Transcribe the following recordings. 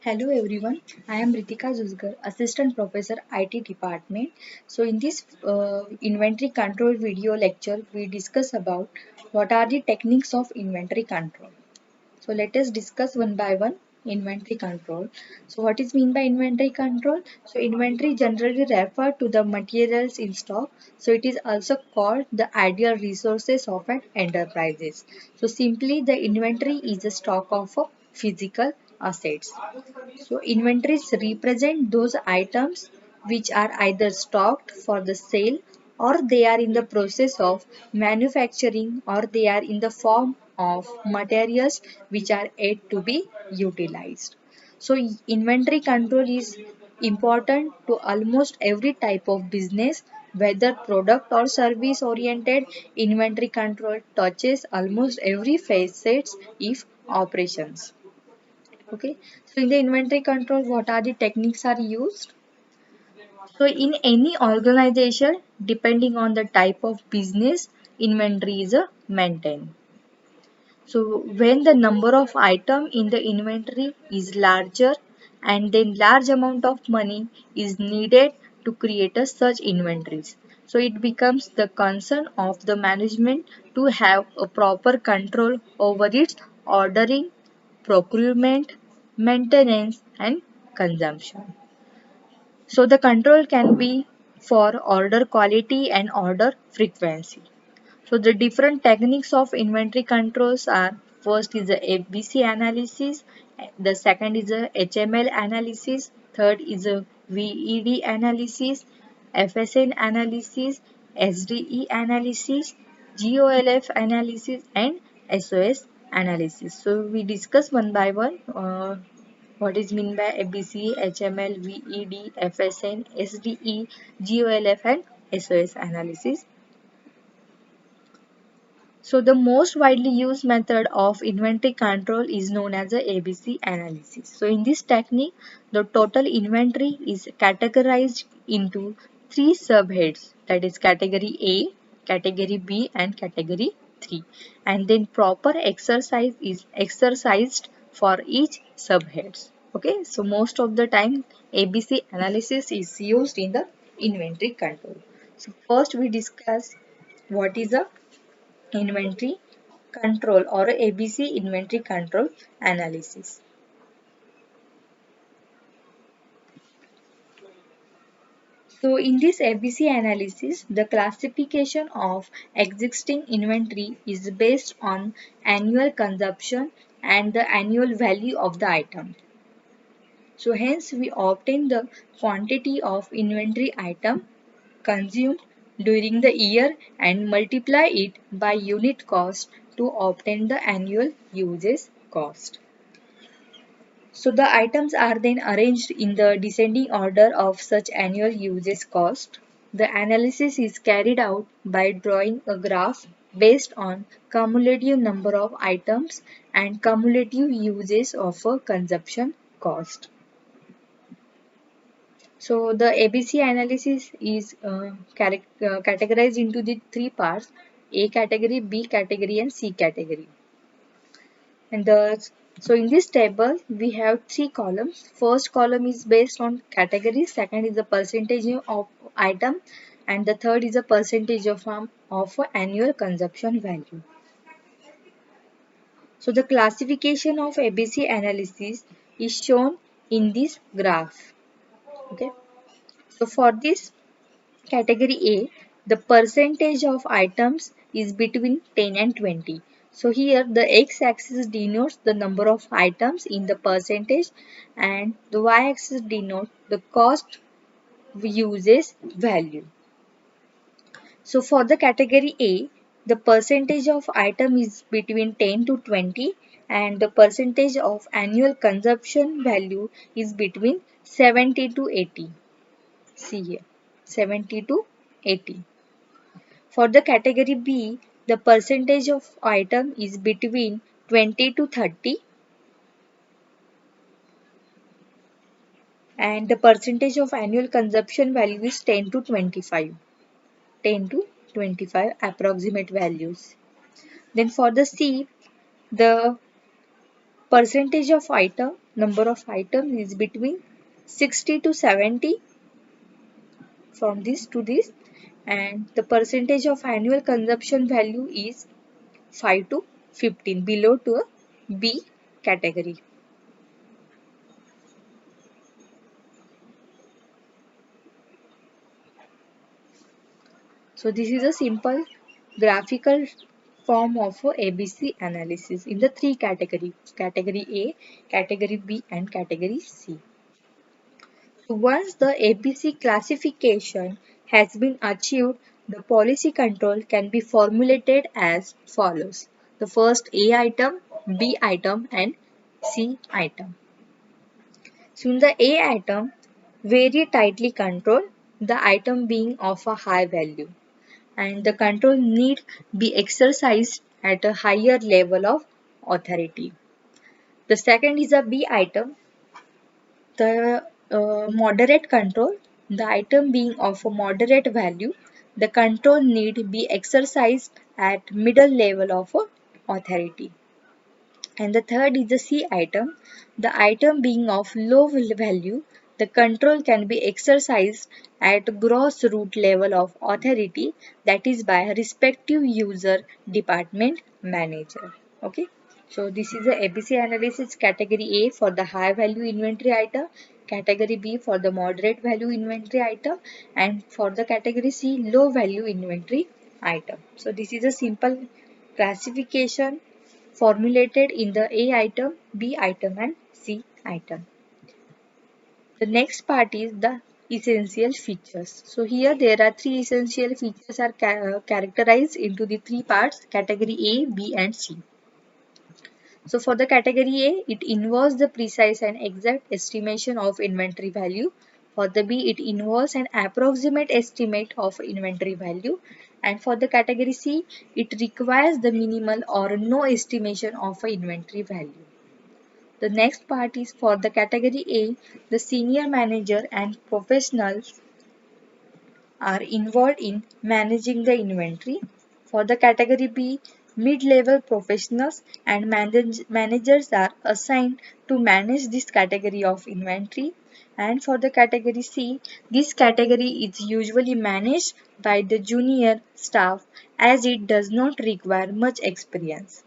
Hello everyone, I am Ritika Jusgar, Assistant Professor IT Department. So in this inventory control video lecture, we discuss about what are the techniques of inventory control. So let us discuss one by one inventory control. So what is mean by inventory control? So inventory generally refer to the materials in stock. So it is also called the ideal resources of an enterprises. So simply the inventory is a stock of physical assets. So inventories represent those items which are either stocked for the sale or they are in the process of manufacturing or they are in the form of materials which are yet to be utilized. So inventory control is important to almost every type of business, whether product or service oriented. Inventory control touches almost every facets of operations. Okay, so in the inventory control, what are the techniques are used? So in any organization, depending on the type of business, inventory is maintained. So when the number of item in the inventory is larger and then large amount of money is needed to create a such inventories. So it becomes the concern of the management to have a proper control over its ordering, procurement, maintenance and consumption. So the control can be for order quality and order frequency. So the different techniques of inventory controls are: first is the ABC analysis, the second is the HML analysis, third is a VED analysis, FSN analysis, SDE analysis, GOLF analysis and SOS analysis. So we discuss one by one what is mean by ABC, HML, VED, FSN, SDE, GOLF and SOS analysis. So the most widely used method of inventory control is known as the ABC analysis. So in this technique, the total inventory is categorized into three subheads, that is category A, category B and category 3. And then proper exercise is exercised for each subheads. Okay, so most of the time ABC analysis is used in the inventory control. So first we discuss what is a inventory control or ABC inventory control analysis. So in this ABC analysis, the classification of existing inventory is based on annual consumption and the annual value of the item. So hence we obtain the quantity of inventory item consumed during the year and multiply it by unit cost to obtain the annual uses cost. So the items are then arranged in the descending order of such annual uses cost. The analysis is carried out by drawing a graph based on cumulative number of items and cumulative uses of a consumption cost. So the ABC analysis is categorized into the three parts: A category, B category and C category. And so in this table we have three columns. First column is based on category, second is the percentage of item and the third is the percentage of annual consumption value. So the classification of ABC analysis is shown in this graph. Okay. So for this category A, the percentage of items is between 10 and 20. So here the x-axis denotes the number of items in the percentage and the y-axis denotes the cost uses value. So for the category A, the percentage of item is between 10 to 20 and the percentage of annual consumption value is between 70 to 80. See here, 70 to 80. For the category B, the percentage of item is between 20 to 30 and the percentage of annual consumption value is 10 to 25. 10 to 25 approximate values. Then for the C, the percentage of item number of items is between 60 to 70 from this to this, and the percentage of annual consumption value is 5 to 15 below to a B category. So this is a simple graphical form of a ABC analysis in the three categories: category A, category B and category C. So once the ABC classification has been achieved, the policy control can be formulated as follows: the first A item, B item and C item. So in the A item, very tightly control, the item being of a high value, and the control need be exercised at a higher level of authority. The second is a B item, the moderate control, the item being of a moderate value, the control need be exercised at middle level of authority. And the third is the C item, the item being of low value, the control can be exercised at gross root level of authority, that is by respective user department manager. Okay. So this is the ABC analysis. Category A for the high value inventory item, category B for the moderate value inventory item, and for the category C low value inventory item. So this is a simple classification formulated in the A item, B item and C item. The next part is the essential features. So here there are three essential features are characterized into the three parts: category A, B and C. So for the category A, it involves the precise and exact estimation of inventory value. For the B, it involves an approximate estimate of inventory value. And for the category C, it requires the minimal or no estimation of inventory value. The next part is for the category A, the senior manager and professionals are involved in managing the inventory. For the category B, mid-level professionals and managers are assigned to manage this category of inventory. And for the category C, this category is usually managed by the junior staff as it does not require much experience.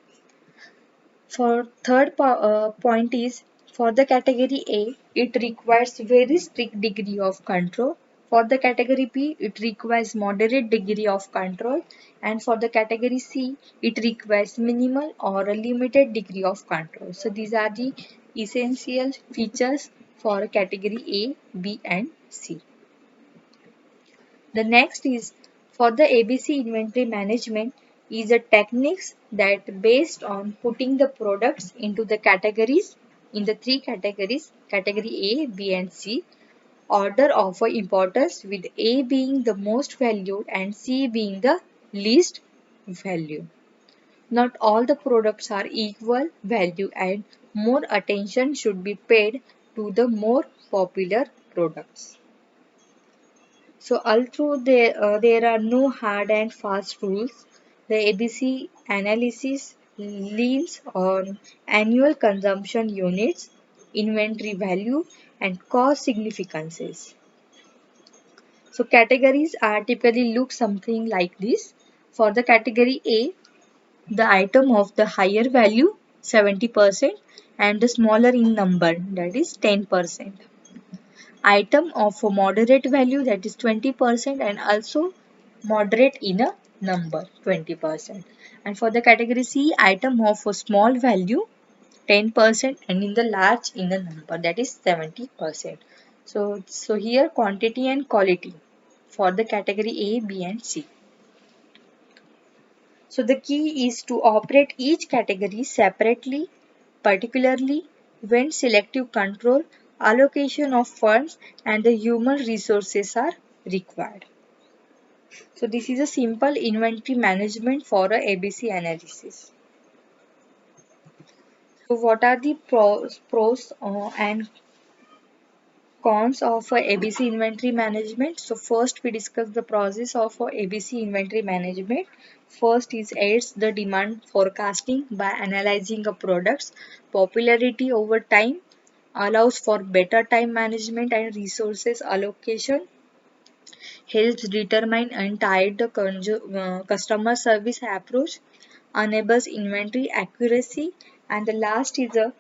For third point is for the category A, it requires very strict degree of control. For the category B, it requires moderate degree of control. And for the category C, it requires minimal or a limited degree of control. So these are the essential features for category A, B and C. The next is for the ABC inventory management is a techniques that based on putting the products into the categories in the three categories: category A, B and C, order of importance, with A being the most valued and C being the least value. Not all the products are equal value and more attention should be paid to the more popular products. So although there are no hard and fast rules, the ABC analysis leans on annual consumption units, inventory value and cost significances. So categories are typically look something like this. For the category A, the item of the higher value 70% and the smaller in number, that is 10%. Item of a moderate value, that is 20%, and also moderate in a number 20%. And for the category C, item of a small value 10% and in the large in a number, that is 70%. So here quantity and quality for the category A, B and C. So the key is to operate each category separately, particularly when selective control, allocation of funds and the human resources are required. So this is a simple inventory management for a ABC analysis. So what are the pros and cons of ABC inventory management? So first we discuss the process of ABC inventory management. First is aids the demand forecasting by analyzing a product's popularity over time, allows for better time management and resources allocation, helps determine and guide the customer service approach, enables inventory accuracy, and the last is a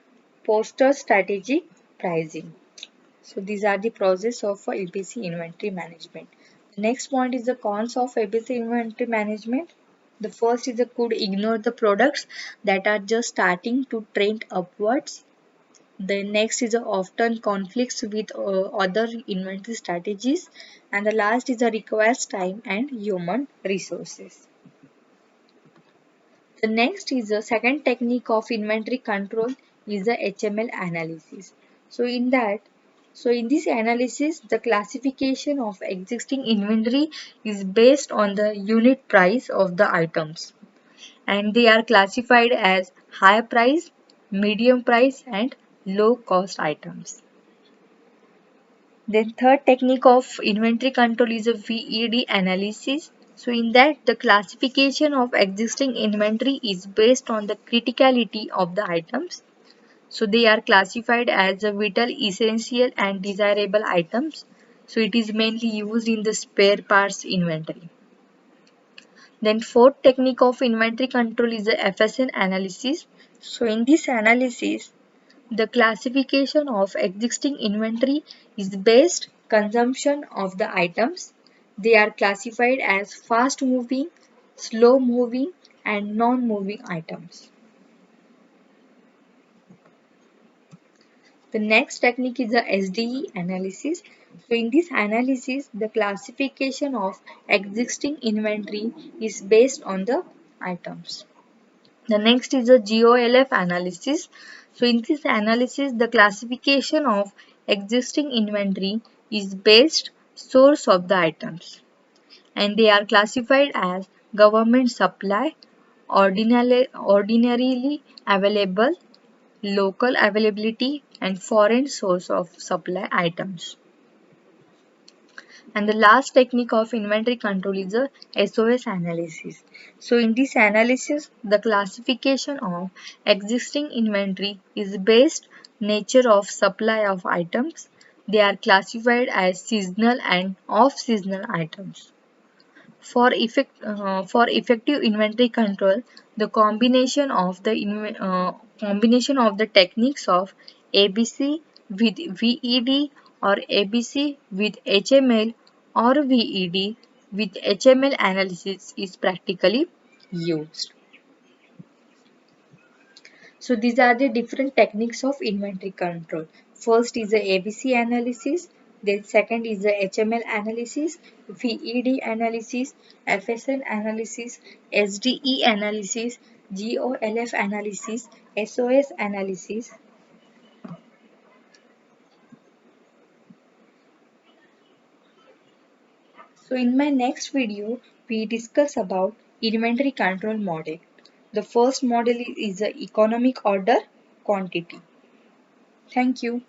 poster strategic pricing. So these are the process of ABC inventory management. The next point is the cons of ABC inventory management. The first is could ignore the products that are just starting to trend upwards. The next is often conflicts with other inventory strategies, and the last is requires time and human resources. The next is the second technique of inventory control is the HML analysis. So in this analysis, the classification of existing inventory is based on the unit price of the items, and they are classified as high price, medium price, and low cost items. Then third technique of inventory control is a VED analysis. So in that the classification of existing inventory is based on the criticality of the items. So they are classified as a vital, essential and desirable items. So it is mainly used in the spare parts inventory. Then fourth technique of inventory control is the FSN analysis. So in this analysis, the classification of existing inventory is based consumption of the items. They are classified as fast moving, slow moving and non-moving items. The next technique is the SDE analysis. So in this analysis, the classification of existing inventory is based on the items. The next is the GOLF analysis. So in this analysis, the classification of existing inventory is based source of the items, and they are classified as government supply, ordinarily available, local availability, and foreign source of supply items. And the last technique of inventory control is the SOS analysis. So in this analysis, the classification of existing inventory is based nature of supply of items. They are classified as seasonal and off-seasonal items. For effective inventory control, the combination of the techniques of ABC with VED or ABC with HML or VED with HML analysis is practically used. So these are the different techniques of inventory control. First is the ABC analysis, then second is the HML analysis, VED analysis, FSN analysis, SDE analysis, GOLF analysis, SOS analysis. So in my next video, we discuss about inventory control model. The first model is the economic order quantity. Thank you.